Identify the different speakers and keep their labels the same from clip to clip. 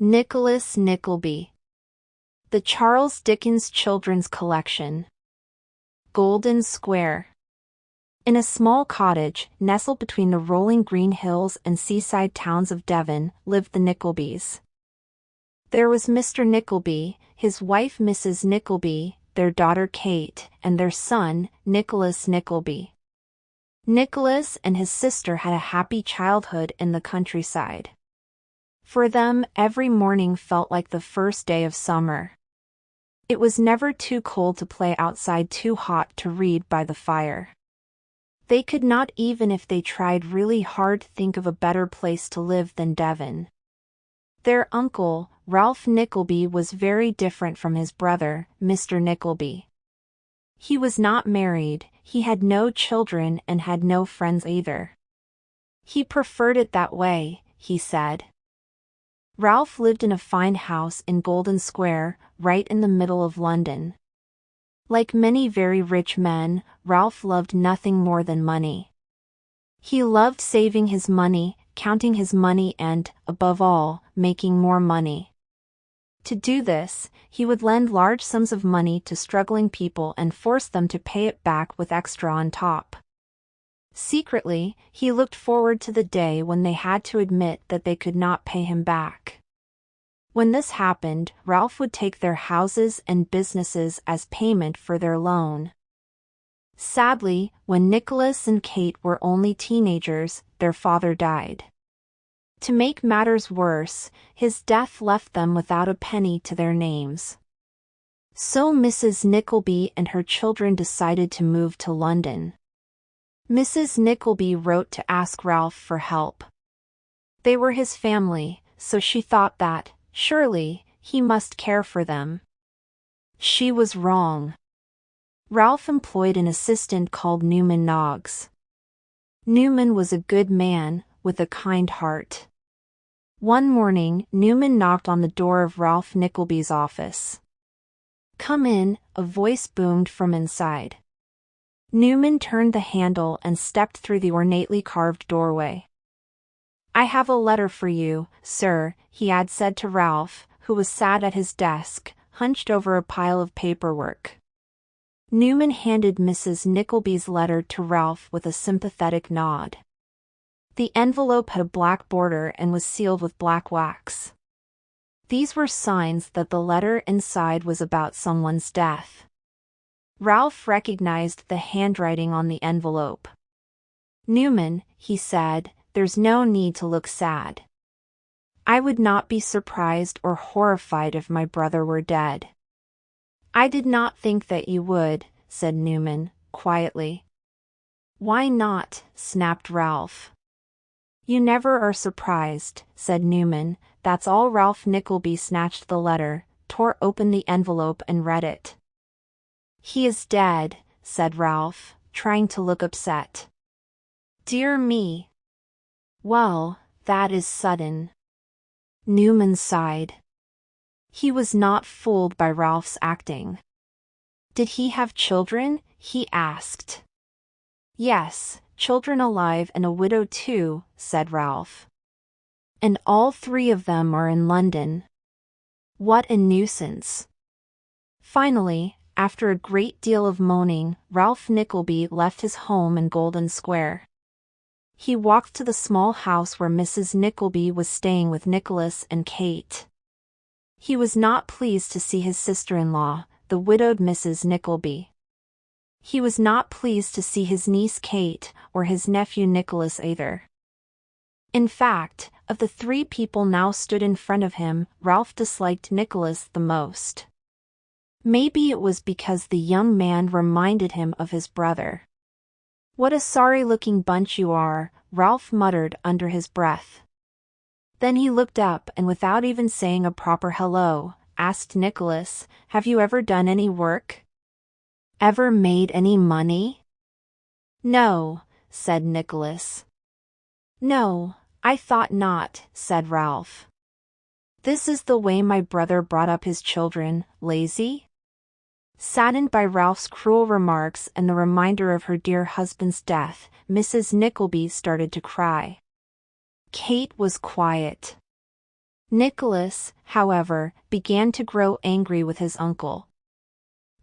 Speaker 1: Nicholas Nickleby. The Charles Dickens Children's Collection. Golden Square. In a small cottage, nestled between the rolling green hills and seaside towns of Devon, lived the Nicklebys. There was Mr. Nickleby, his wife Mrs. Nickleby, their daughter Kate, and their son, Nicholas Nickleby. Nicholas and his sister had a happy childhood in the countryside. For them, every morning felt like the first day of summer. It was never too cold to play outside, too hot to read by the fire. They could not, even if they tried really hard, think of a better place to live than Devon. Their uncle, Ralph Nickleby, was very different from his brother, Mr. Nickleby. He was not married, he had no children, and had no friends either. He preferred it that way, he said. Ralph lived in a fine house in Golden Square, right in the middle of London. Like many very rich men, Ralph loved nothing more than money. He loved saving his money, counting his money and, above all, making more money. To do this, he would lend large sums of money to struggling people and force them to pay it back with extra on top. Secretly, he looked forward to the day when they had to admit that they could not pay him back. When this happened, Ralph would take their houses and businesses as payment for their loan. Sadly, when Nicholas and Kate were only teenagers, their father died. To make matters worse, his death left them without a penny to their names. So Mrs. Nickleby and her children decided to move to London. Mrs. Nickleby wrote to ask Ralph for help. They were his family, so she thought that, surely, he must care for them. She was wrong. Ralph employed an assistant called Newman Noggs. Newman was a good man, with a kind heart. One morning, Newman knocked on the door of Ralph Nickleby's office. "Come in," a voice boomed from inside. Newman turned the handle and stepped through the ornately carved doorway. "I have a letter for you, sir," he had said to Ralph, who was sat at his desk, hunched over a pile of paperwork. Newman handed Mrs. Nickleby's letter to Ralph with a sympathetic nod. The envelope had a black border and was sealed with black wax. These were signs that the letter inside was about someone's death. Ralph recognized the handwriting on the envelope. "Newman," he said, "there's no need to look sad. I would not be surprised or horrified if my brother were dead." "I did not think that you would," said Newman, quietly. "Why not?" snapped Ralph. "You never are surprised," said Newman. That's all. Ralph Nickleby snatched the letter, tore open the envelope and read it. "He is dead," said Ralph, trying to look upset. "Dear me. Well, that is sudden." Newman sighed. He was not fooled by Ralph's acting. "Did he have children?" he asked. "Yes, children alive and a widow too," said Ralph. "And all three of them are in London. What a nuisance." Finally, after a great deal of moaning, Ralph Nickleby left his home in Golden Square. He walked to the small house where Mrs. Nickleby was staying with Nicholas and Kate. He was not pleased to see his sister-in-law, the widowed Mrs. Nickleby. He was not pleased to see his niece Kate, or his nephew Nicholas either. In fact, of the three people now stood in front of him, Ralph disliked Nicholas the most. Maybe it was because the young man reminded him of his brother. "What a sorry-looking bunch you are," Ralph muttered under his breath. Then he looked up and without even saying a proper hello, asked Nicholas, "Have you ever done any work? Ever made any money?" "No," said Nicholas. "No, I thought not," said Ralph. "This is the way my brother brought up his children, lazy?" Saddened by Ralph's cruel remarks and the reminder of her dear husband's death, Mrs. Nickleby started to cry. Kate was quiet. Nicholas, however, began to grow angry with his uncle.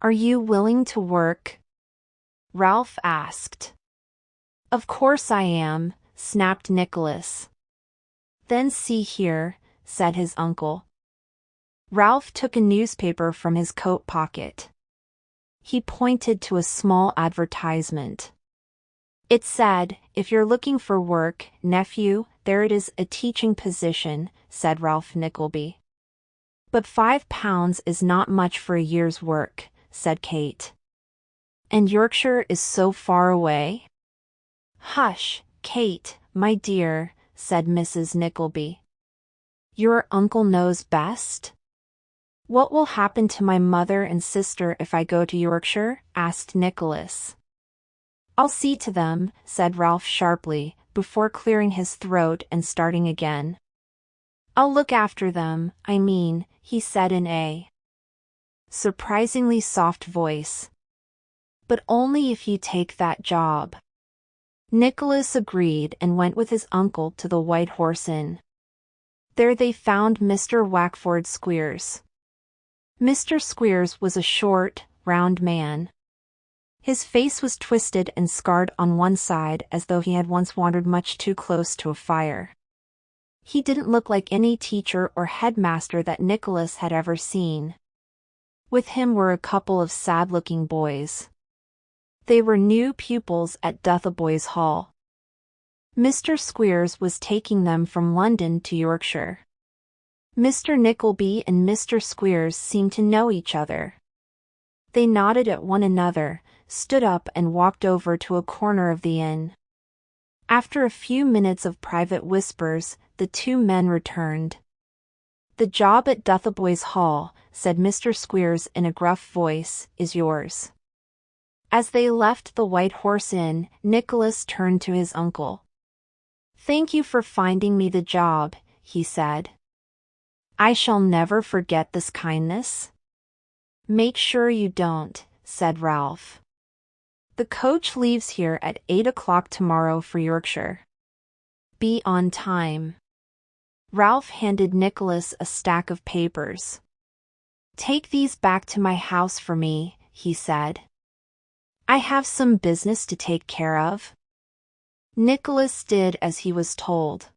Speaker 1: "Are you willing to work?" Ralph asked. "Of course I am," snapped Nicholas. "Then see here," said his uncle. Ralph took a newspaper from his coat pocket. He pointed to a small advertisement. It said, "If you're looking for work, nephew, there it is, a teaching position," said Ralph Nickleby. "But £5 is not much for a year's work," said Kate. "And Yorkshire is so far away?" "Hush, Kate, my dear," said Mrs. Nickleby. "Your uncle knows best?" "What will happen to my mother and sister if I go to Yorkshire?" asked Nicholas. "I'll see to them," said Ralph sharply, before clearing his throat and starting again. "I'll look after them, I mean," he said in a surprisingly soft voice. "But only if you take that job." Nicholas agreed and went with his uncle to the White Horse Inn. There they found Mr. Wackford Squeers. Mr. Squeers was a short, round man. His face was twisted and scarred on one side as though he had once wandered much too close to a fire. He didn't look like any teacher or headmaster that Nicholas had ever seen. With him were a couple of sad-looking boys. They were new pupils at Dotheboys Hall. Mr. Squeers was taking them from London to Yorkshire. Mr. Nickleby and Mr. Squeers seemed to know each other. They nodded at one another, stood up and walked over to a corner of the inn. After a few minutes of private whispers, the two men returned. "The job at Dotheboys Hall," said Mr. Squeers in a gruff voice, "is yours." As they left the White Horse Inn, Nicholas turned to his uncle. "Thank you for finding me the job," he said. "I shall never forget this kindness." "Make sure you don't," said Ralph. "The coach leaves here at 8 o'clock tomorrow for Yorkshire. Be on time." Ralph handed Nicholas a stack of papers. "Take these back to my house for me," he said. "I have some business to take care of." Nicholas did as he was told.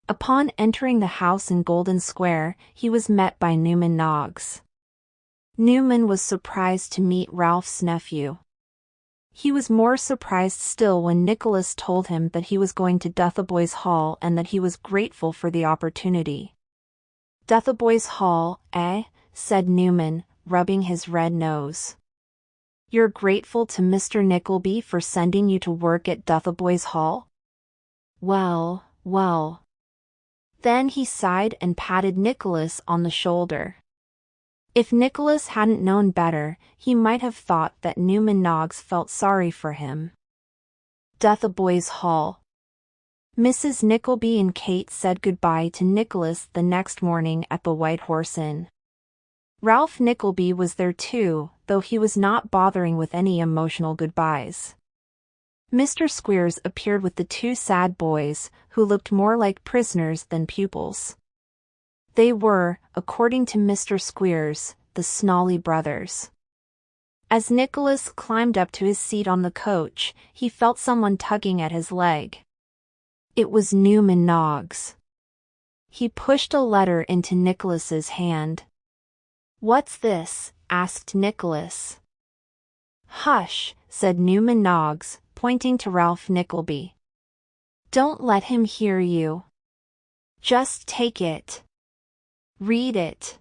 Speaker 1: Upon entering the house in Golden Square, he was met by Newman Noggs. Newman was surprised to meet Ralph's nephew. He was more surprised still when Nicholas told him that he was going to Dotheboys Hall and that he was grateful for the opportunity. "Dotheboys Hall, eh?" said Newman, rubbing his red nose. "You're grateful to Mr. Nickleby for sending you to work at Dotheboys Hall?" "Well, well." Then he sighed and patted Nicholas on the shoulder. If Nicholas hadn't known better, he might have thought that Newman Noggs felt sorry for him. Dotheboys Hall. Mrs. Nickleby and Kate said goodbye to Nicholas the next morning at the White Horse Inn. Ralph Nickleby was there too, though he was not bothering with any emotional goodbyes. Mr. Squeers appeared with the two sad boys, who looked more like prisoners than pupils. They were, according to Mr. Squeers, the Snawley brothers. As Nicholas climbed up to his seat on the coach, he felt someone tugging at his leg. It was Newman Noggs. He pushed a letter into Nicholas's hand. "What's this?" asked Nicholas. "Hush," said Newman Noggs, pointing to Ralph Nickleby. "Don't let him hear you. Just take it. Read it."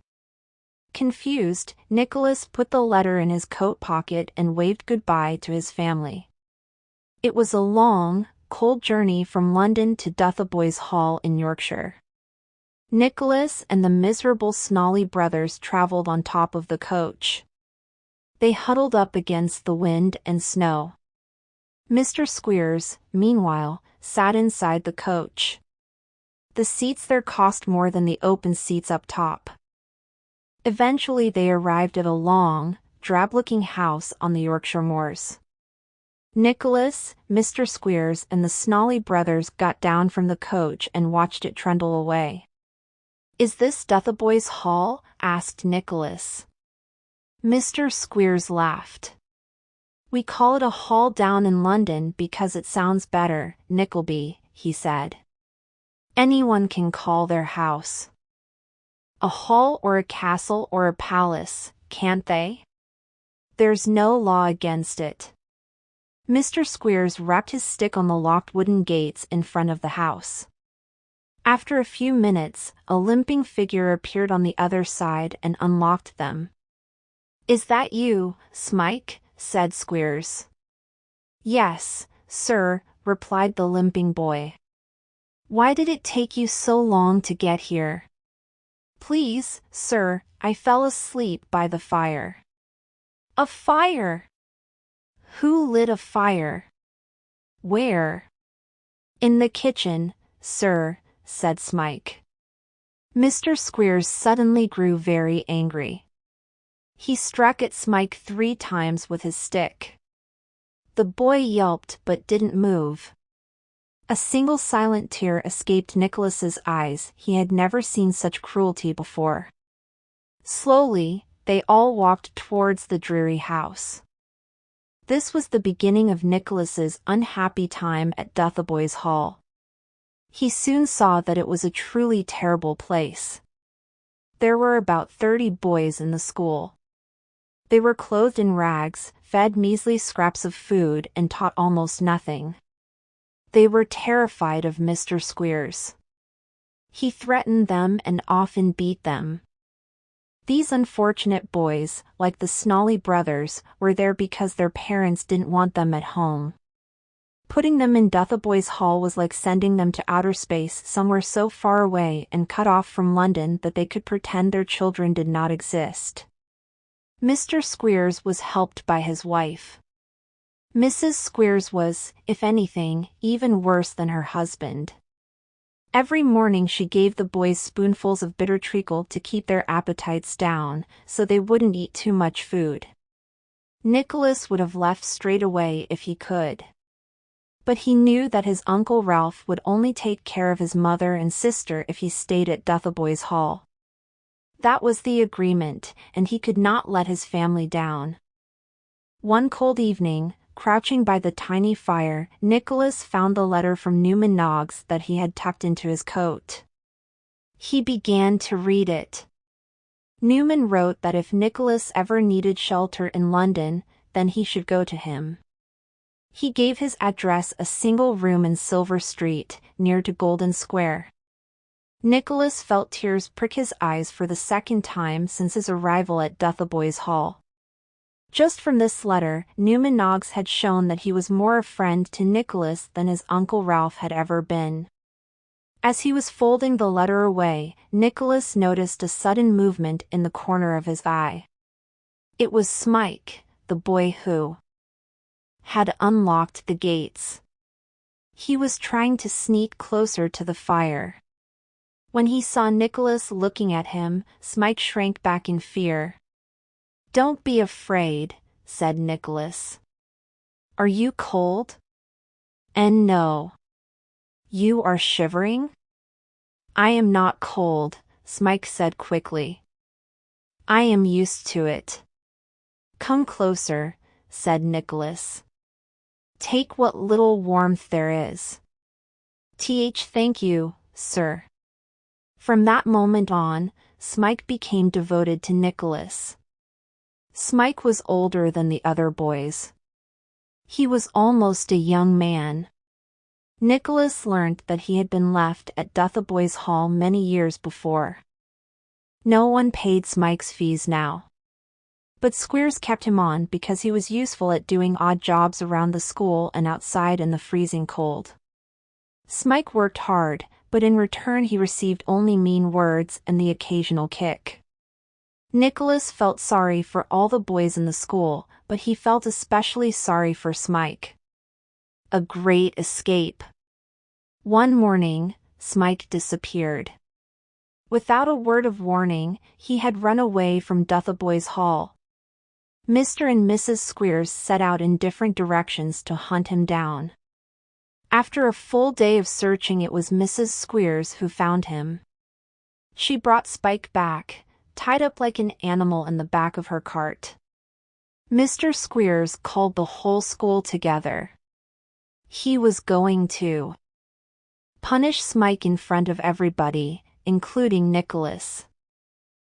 Speaker 1: Confused, Nicholas put the letter in his coat pocket and waved goodbye to his family. It was a long, cold journey from London to Dotheboys Hall in Yorkshire. Nicholas and the miserable Snawley brothers travelled on top of the coach. They huddled up against the wind and snow. Mr. Squeers, meanwhile, sat inside the coach. The seats there cost more than the open seats up top. Eventually they arrived at a long, drab-looking house on the Yorkshire moors. Nicholas, Mr. Squeers and the Snawley brothers got down from the coach and watched it trundle away. Is this Dotheboys Hall? Asked Nicholas. Mr. Squeers laughed. We call it a hall down in London because it sounds better, Nickleby, he said. Anyone can call their house a hall or a castle or a palace, can't they? There's no law against it. Mr. Squeers rapped his stick on the locked wooden gates in front of the house. After a few minutes, a limping figure appeared on the other side and unlocked them. Is that you, Smike? Said Squeers. Yes, sir, replied the limping boy. Why did it take you so long to get here? Please, sir, I fell asleep by the fire. A fire? Who lit a fire? Where? In the kitchen, sir, said Smike. Mr. Squeers suddenly grew very angry. He struck at Smike 3 times with his stick. The boy yelped but didn't move. A single silent tear escaped Nicholas's eyes. He had never seen such cruelty before. Slowly, they all walked towards the dreary house. This was the beginning of Nicholas's unhappy time at Dotheboys Hall. He soon saw that it was a truly terrible place. There were about 30 boys in the school. They were clothed in rags, fed measly scraps of food, and taught almost nothing. They were terrified of Mr. Squeers. He threatened them and often beat them. These unfortunate boys, like the Snolly brothers, were there because their parents didn't want them at home. Putting them in Dotheboys Hall was like sending them to outer space, somewhere so far away and cut off from London that they could pretend their children did not exist. Mr. Squeers was helped by his wife. Mrs. Squeers was, if anything, even worse than her husband. Every morning she gave the boys spoonfuls of bitter treacle to keep their appetites down, so they wouldn't eat too much food. Nicholas would have left straight away if he could. But he knew that his Uncle Ralph would only take care of his mother and sister if he stayed at Dotheboys Hall. That was the agreement, and he could not let his family down. One cold evening, crouching by the tiny fire, Nicholas found the letter from Newman Noggs that he had tucked into his coat. He began to read it. Newman wrote that if Nicholas ever needed shelter in London, then he should go to him. He gave his address, a single room in Silver Street, near to Golden Square. Nicholas felt tears prick his eyes for the second time since his arrival at Dotheboys Hall. Just from this letter, Newman Noggs had shown that he was more a friend to Nicholas than his Uncle Ralph had ever been. As he was folding the letter away, Nicholas noticed a sudden movement in the corner of his eye. It was Smike, the boy who had unlocked the gates. He was trying to sneak closer to the fire. When he saw Nicholas looking at him, Smike shrank back in fear. "Don't be afraid," said Nicholas. "Are you cold?" "And no. You are shivering?" "I am not cold," Smike said quickly. "I am used to it." "Come closer," said Nicholas. "Take what little warmth there is." Thank you, sir." From that moment on, Smike became devoted to Nicholas. Smike was older than the other boys. He was almost a young man. Nicholas learnt that he had been left at Dotheboys Hall many years before. No one paid Smike's fees now. But Squeers kept him on because he was useful at doing odd jobs around the school and outside in the freezing cold. Smike worked hard, but in return he received only mean words and the occasional kick. Nicholas felt sorry for all the boys in the school, but he felt especially sorry for Smike. A great escape. One morning, Smike disappeared. Without a word of warning, he had run away from Dotheboys Hall. Mr. and Mrs. Squeers set out in different directions to hunt him down. After a full day of searching, it was Mrs. Squeers who found him. She brought Spike back, tied up like an animal in the back of her cart. Mr. Squeers called the whole school together. He was going to punish Smike in front of everybody, including Nicholas.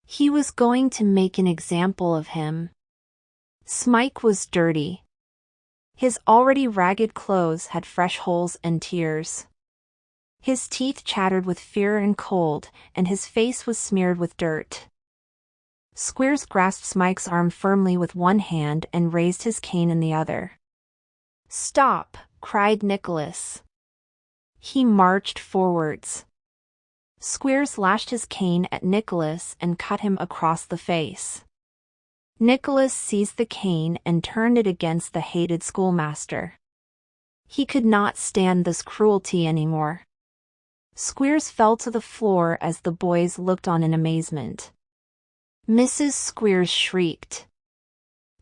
Speaker 1: He was going to make an example of him. Smike was dirty. His already ragged clothes had fresh holes and tears. His teeth chattered with fear and cold, and his face was smeared with dirt. Squeers grasped Smike's arm firmly with one hand and raised his cane in the other. "Stop!" cried Nicholas. He marched forwards. Squeers lashed his cane at Nicholas and cut him across the face. Nicholas seized the cane and turned it against the hated schoolmaster. He could not stand this cruelty anymore. Squeers fell to the floor as the boys looked on in amazement. Mrs. Squeers shrieked.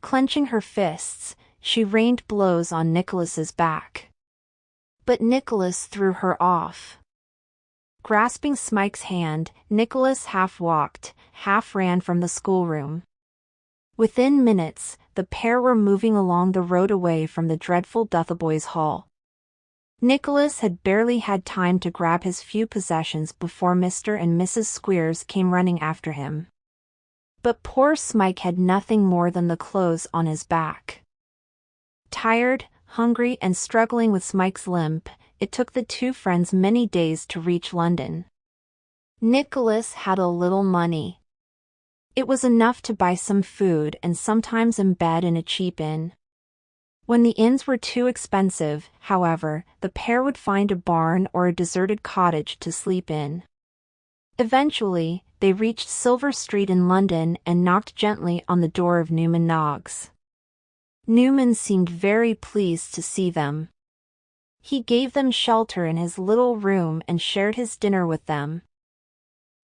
Speaker 1: Clenching her fists, she rained blows on Nicholas's back. But Nicholas threw her off. Grasping Smike's hand, Nicholas half walked, half ran from the schoolroom. Within minutes, the pair were moving along the road away from the dreadful Dotheboys Hall. Nicholas had barely had time to grab his few possessions before Mr. and Mrs. Squeers came running after him. But poor Smike had nothing more than the clothes on his back. Tired, hungry, and struggling with Smike's limp, it took the two friends many days to reach London. Nicholas had a little money. It was enough to buy some food and sometimes embed in a cheap inn. When the inns were too expensive, however, the pair would find a barn or a deserted cottage to sleep in. Eventually, they reached Silver Street in London and knocked gently on the door of Newman Noggs. Newman seemed very pleased to see them. He gave them shelter in his little room and shared his dinner with them.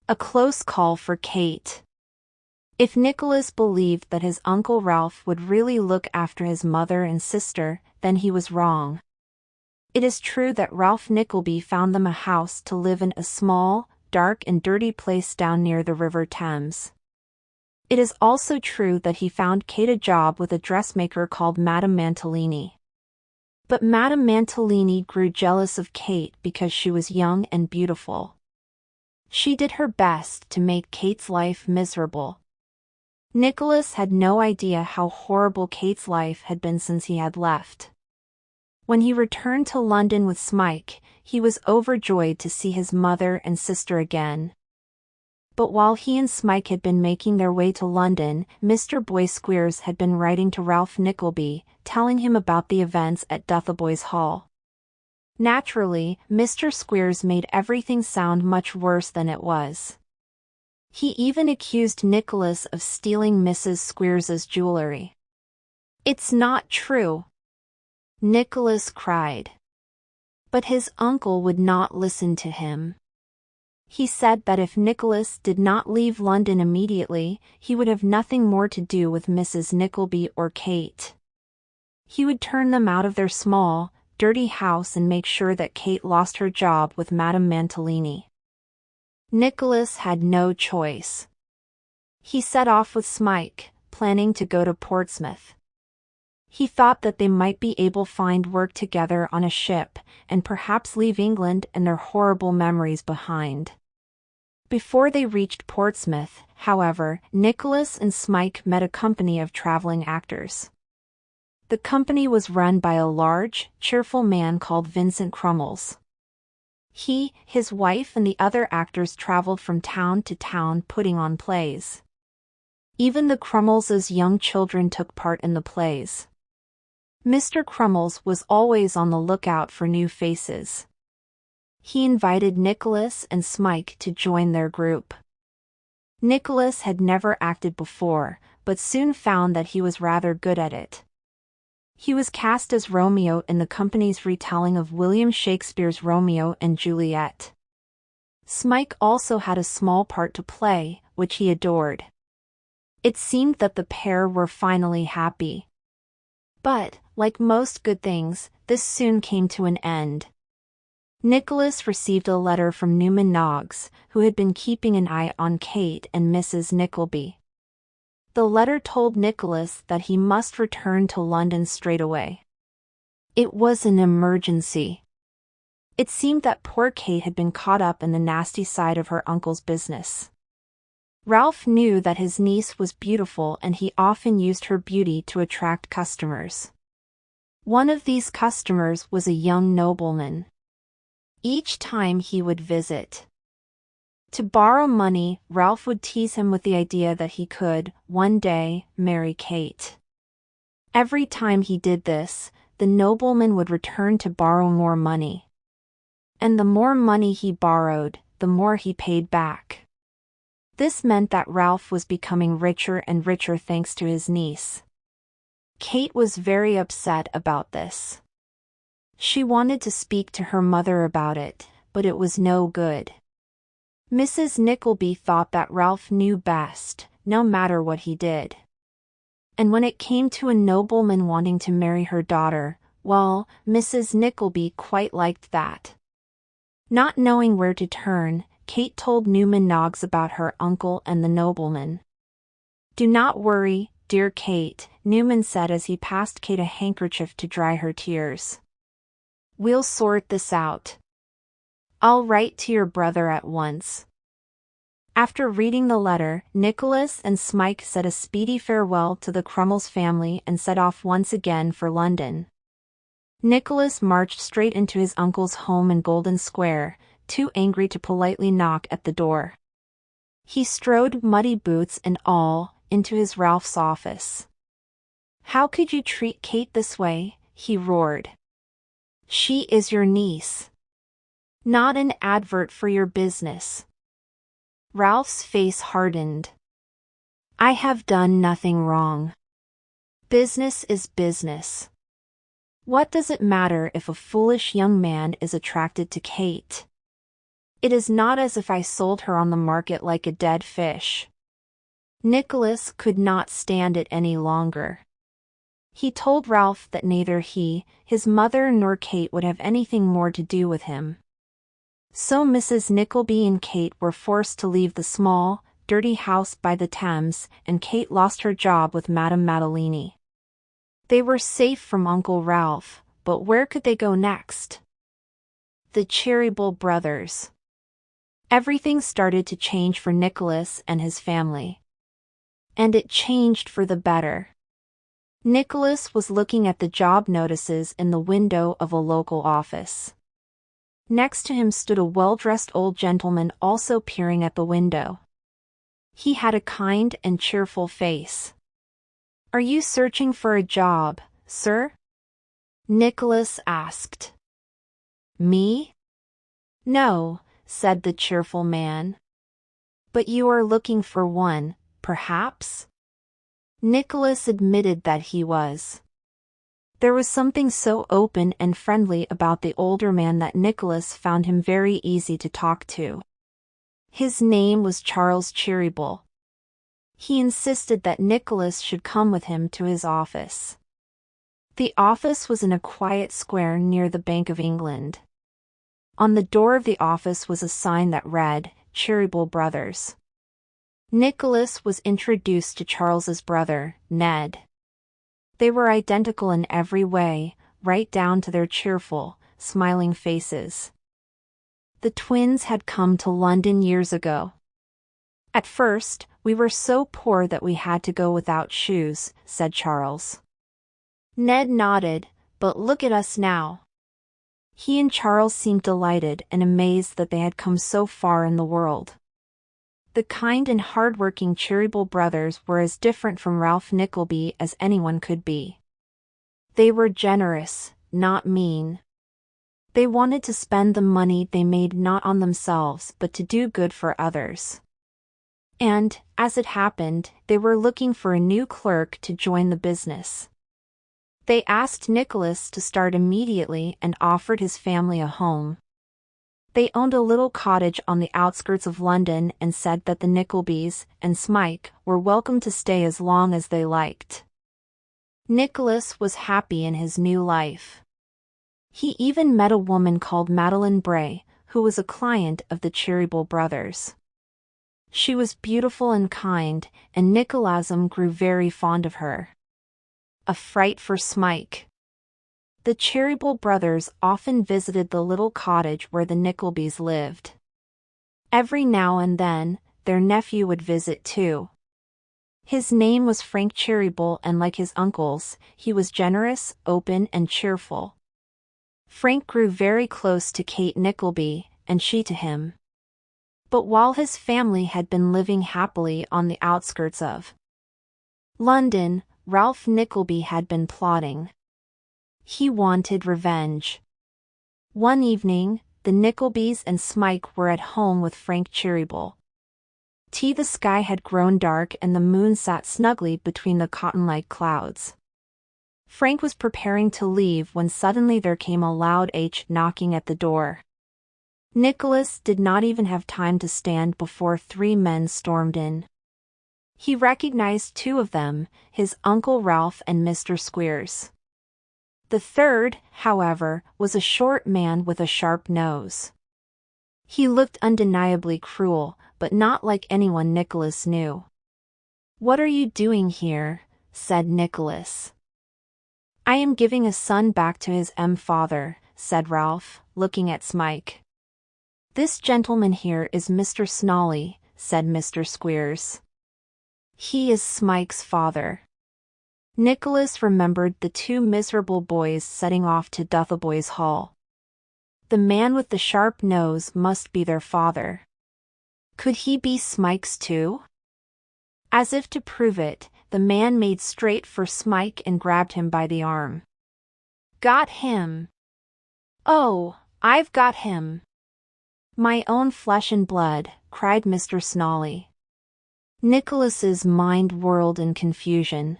Speaker 1: A close call for Kate. If Nicholas believed that his Uncle Ralph would really look after his mother and sister, then he was wrong. It is true that Ralph Nickleby found them a house to live in, a small, dark and dirty place down near the River Thames. It is also true that he found Kate a job with a dressmaker called Madame Mantalini. But Madame Mantalini grew jealous of Kate because she was young and beautiful. She did her best to make Kate's life miserable. Nicholas had no idea how horrible Kate's life had been since he had left. When he returned to London with Smike, he was overjoyed to see his mother and sister again. But while he and Smike had been making their way to London, Mr. Boy Squeers had been writing to Ralph Nickleby, telling him about the events at Dotheboys Hall. Naturally, Mr. Squeers made everything sound much worse than it was. He even accused Nicholas of stealing Mrs. Squeers's jewelry. "It's not true!" Nicholas cried. But his uncle would not listen to him. He said that if Nicholas did not leave London immediately, he would have nothing more to do with Mrs. Nickleby or Kate. He would turn them out of their small, dirty house and make sure that Kate lost her job with Madame Mantalini. Nicholas had no choice. He set off with Smike, planning to go to Portsmouth. He thought that they might be able to find work together on a ship, and perhaps leave England and their horrible memories behind. Before they reached Portsmouth, however, Nicholas and Smike met a company of traveling actors. The company was run by a large, cheerful man called Vincent Crummles. He, his wife and the other actors traveled from town to town putting on plays. Even the Crummles' young children took part in the plays. Mr. Crummles was always on the lookout for new faces. He invited Nicholas and Smike to join their group. Nicholas had never acted before, but soon found that he was rather good at it. He was cast as Romeo in the company's retelling of William Shakespeare's Romeo and Juliet. Smike also had a small part to play, which he adored. It seemed that the pair were finally happy. But, like most good things, this soon came to an end. Nicholas received a letter from Newman Noggs, who had been keeping an eye on Kate and Mrs. Nickleby. The letter told Nicholas that he must return to London straight away. It was an emergency. It seemed that poor Kate had been caught up in the nasty side of her uncle's business. Ralph knew that his niece was beautiful and he often used her beauty to attract customers. One of these customers was a young nobleman. Each time he would visit to borrow money, Ralph would tease him with the idea that he could, one day, marry Kate. Every time he did this, the nobleman would return to borrow more money. And the more money he borrowed, the more he paid back. This meant that Ralph was becoming richer and richer thanks to his niece. Kate was very upset about this. She wanted to speak to her mother about it, but it was no good. Mrs. Nickleby thought that Ralph knew best, no matter what he did. And when it came to a nobleman wanting to marry her daughter, well, Mrs. Nickleby quite liked that. Not knowing where to turn, Kate told Newman Noggs about her uncle and the nobleman. "Do not worry, dear Kate," Newman said as he passed Kate a handkerchief to dry her tears. "We'll sort this out. I'll write to your brother at once." After reading the letter, Nicholas and Smike said a speedy farewell to the Crummles family and set off once again for London. Nicholas marched straight into his uncle's home in Golden Square, too angry to politely knock at the door. He strode, muddy boots and all, into his Ralph's office. "How could you treat Kate this way?" he roared. "She is your niece. Not an advert for your business." Ralph's face hardened. "I have done nothing wrong. Business is business. What does it matter if a foolish young man is attracted to Kate? It is not as if I sold her on the market like a dead fish." Nicholas could not stand it any longer. He told Ralph that neither he, his mother nor Kate would have anything more to do with him. So Mrs. Nickleby and Kate were forced to leave the small, dirty house by the Thames, and Kate lost her job with Madame Madeline. They were safe from Uncle Ralph, but where could they go next? The Cheeryble brothers. Everything started to change for Nicholas and his family. And it changed for the better. Nicholas was looking at the job notices in the window of a local office. Next to him stood a well-dressed old gentleman also peering at the window. He had a kind and cheerful face. "Are you searching for a job, sir?" Nicholas asked. "Me? No," said the cheerful man. "But you are looking for one, perhaps?" Nicholas admitted that he was. There was something so open and friendly about the older man that Nicholas found him very easy to talk to. His name was Charles Cheeryble. He insisted that Nicholas should come with him to his office. The office was in a quiet square near the Bank of England. On the door of the office was a sign that read, "Cheeryble Brothers." Nicholas was introduced to Charles's brother, Ned. They were identical in every way, right down to their cheerful, smiling faces. The twins had come to London years ago. "At first, we were so poor that we had to go without shoes," said Charles. Ned nodded, "But look at us now." He and Charles seemed delighted and amazed that they had come so far in the world. The kind and hard-working Cheeryble brothers were as different from Ralph Nickleby as anyone could be. They were generous, not mean. They wanted to spend the money they made not on themselves but to do good for others. And, as it happened, they were looking for a new clerk to join the business. They asked Nicholas to start immediately and offered his family a home. They owned a little cottage on the outskirts of London and said that the Nicklebys and Smike were welcome to stay as long as they liked. Nicholas was happy in his new life. He even met a woman called Madeline Bray, who was a client of the Cheeryble brothers. She was beautiful and kind, and Nicholasm grew very fond of her. A fright for Smike. The Cheeryble brothers often visited the little cottage where the Nicklebys lived. Every now and then, their nephew would visit too. His name was Frank Cheeryble, and like his uncles, he was generous, open, and cheerful. Frank grew very close to Kate Nickleby, and she to him. But while his family had been living happily on the outskirts of London, Ralph Nickleby had been plotting. He wanted revenge. One evening, the Nicklebys and Smike were at home with Frank Cheeryble. The sky had grown dark and the moon sat snugly between the cotton-like clouds. Frank was preparing to leave when suddenly there came a loud knocking at the door. Nicholas did not even have time to stand before 3 men stormed in. He recognized 2 of them, his Uncle Ralph and Mr. Squeers. The third, however, was a short man with a sharp nose. He looked undeniably cruel, but not like anyone Nicholas knew. "What are you doing here?" said Nicholas. "I am giving a son back to his father," said Ralph, looking at Smike. "This gentleman here is Mr. Snolly," said Mr. Squeers. "He is Smike's father." Nicholas remembered the 2 miserable boys setting off to Dotheboys Hall. The man with the sharp nose must be their father. Could he be Smike's too? As if to prove it, the man made straight for Smike and grabbed him by the arm. "Got him! Oh, I've got him! My own flesh and blood," cried Mr. Snolly. Nicholas's mind whirled in confusion.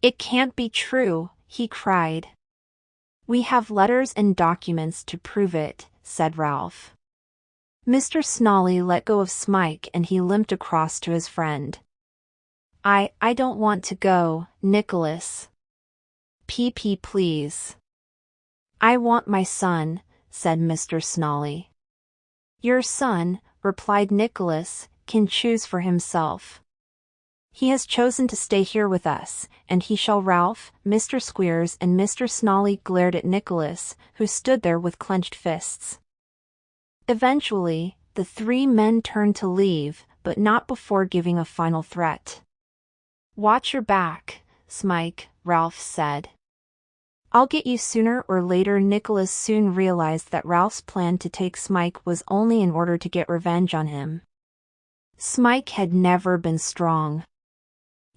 Speaker 1: "It can't be true," he cried. "We have letters and documents to prove it," said Ralph. Mr. Snolly let go of Smike and he limped across to his friend. I don't want to go, Nicholas. Please. "I want my son," said Mr. Snolly. "Your son," replied Nicholas, "can choose for himself. He has chosen to stay here with us, and he shall." Ralph, Mr. Squeers and Mr. Snolly glared at Nicholas, who stood there with clenched fists. Eventually, the 3 men turned to leave, but not before giving a final threat. "Watch your back, Smike," Ralph said. "I'll get you sooner or later." Nicholas soon realized that Ralph's plan to take Smike was only in order to get revenge on him. Smike had never been strong.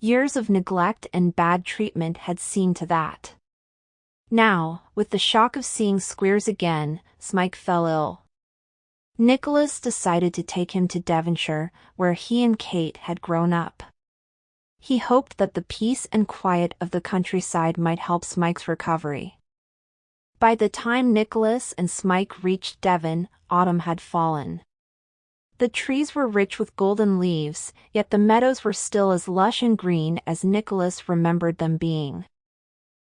Speaker 1: Years of neglect and bad treatment had seen to that. Now, with the shock of seeing Squeers again, Smike fell ill. Nicholas decided to take him to Devonshire, where he and Kate had grown up. He hoped that the peace and quiet of the countryside might help Smike's recovery. By the time Nicholas and Smike reached Devon, autumn had fallen. The trees were rich with golden leaves, yet the meadows were still as lush and green as Nicholas remembered them being.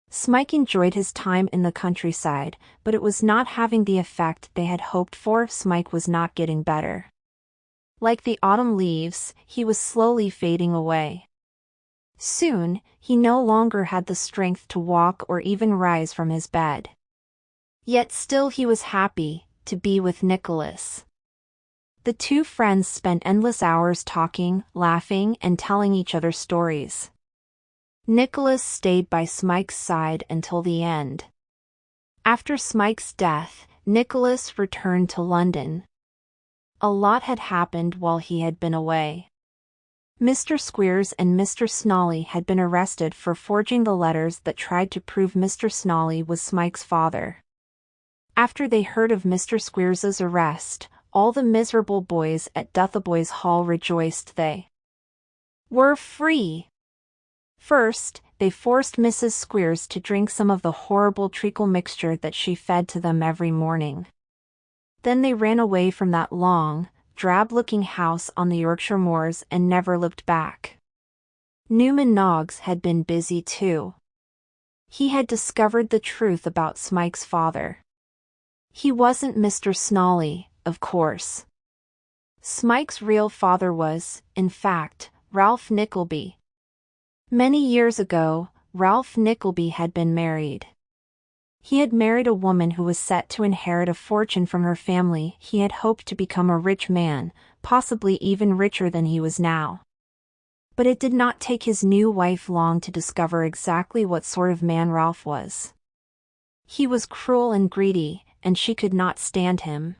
Speaker 1: Smike enjoyed his time in the countryside, but it was not having the effect they had hoped for. Smike was not getting better. Like the autumn leaves, he was slowly fading away. Soon, he no longer had the strength to walk or even rise from his bed. Yet still he was happy to be with Nicholas. The 2 friends spent endless hours talking, laughing, and telling each other stories. Nicholas stayed by Smike's side until the end. After Smike's death, Nicholas returned to London. A lot had happened while he had been away. Mr. Squeers and Mr. Snolly had been arrested for forging the letters that tried to prove Mr. Snolly was Smike's father. After they heard of Mr. Squeers's arrest, all the miserable boys at Dotheboys Hall rejoiced. They were free. First, they forced Mrs. Squeers to drink some of the horrible treacle mixture that she fed to them every morning. Then they ran away from that long, drab-looking house on the Yorkshire moors and never looked back. Newman Noggs had been busy too. He had discovered the truth about Smike's father. He wasn't Mr. Snolly, of course. Smike's real father was, in fact, Ralph Nickleby. Many years ago, Ralph Nickleby had been married. He had married a woman who was set to inherit a fortune from her family. He had hoped to become a rich man, possibly even richer than he was now. But it did not take his new wife long to discover exactly what sort of man Ralph was. He was cruel and greedy, and she could not stand him.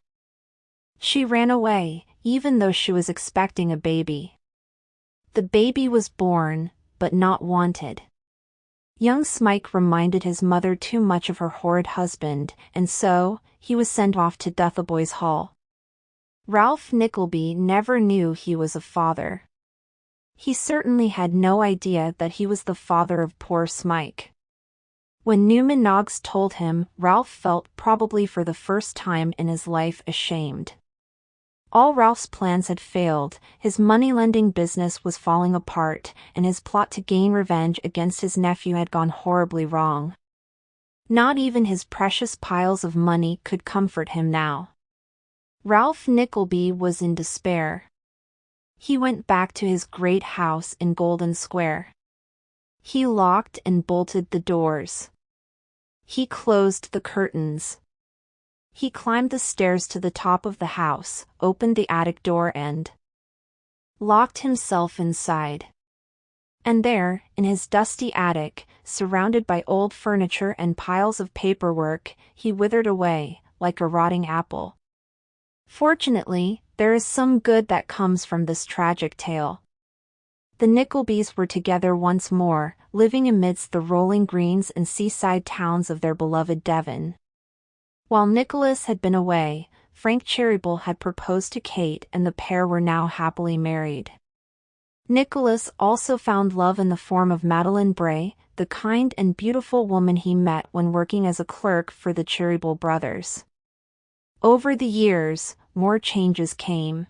Speaker 1: She ran away, even though she was expecting a baby. The baby was born, but not wanted. Young Smike reminded his mother too much of her horrid husband, and so, he was sent off to Dotheboys Hall. Ralph Nickleby never knew he was a father. He certainly had no idea that he was the father of poor Smike. When Newman Noggs told him, Ralph felt, probably for the first time in his life, ashamed. All Ralph's plans had failed, his money-lending business was falling apart, and his plot to gain revenge against his nephew had gone horribly wrong. Not even his precious piles of money could comfort him now. Ralph Nickleby was in despair. He went back to his great house in Golden Square. He locked and bolted the doors. He closed the curtains. He climbed the stairs to the top of the house, opened the attic door and locked himself inside. And there, in his dusty attic, surrounded by old furniture and piles of paperwork, he withered away, like a rotting apple. Fortunately, there is some good that comes from this tragic tale. The Nicklebys were together once more, living amidst the rolling greens and seaside towns of their beloved Devon. While Nicholas had been away, Frank Cheeryble had proposed to Kate and the pair were now happily married. Nicholas also found love in the form of Madeline Bray, the kind and beautiful woman he met when working as a clerk for the Cheeryble brothers. Over the years, more changes came.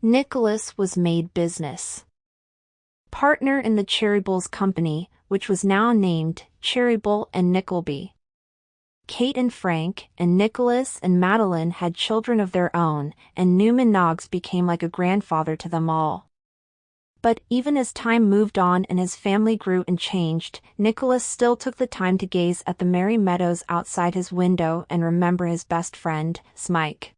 Speaker 1: Nicholas was made business partner in the Cheerybles company, which was now named Cheeryble and Nickleby. Kate and Frank, and Nicholas and Madeline had children of their own, and Newman Noggs became like a grandfather to them all. But even as time moved on and his family grew and changed, Nicholas still took the time to gaze at the merry meadows outside his window and remember his best friend, Smike.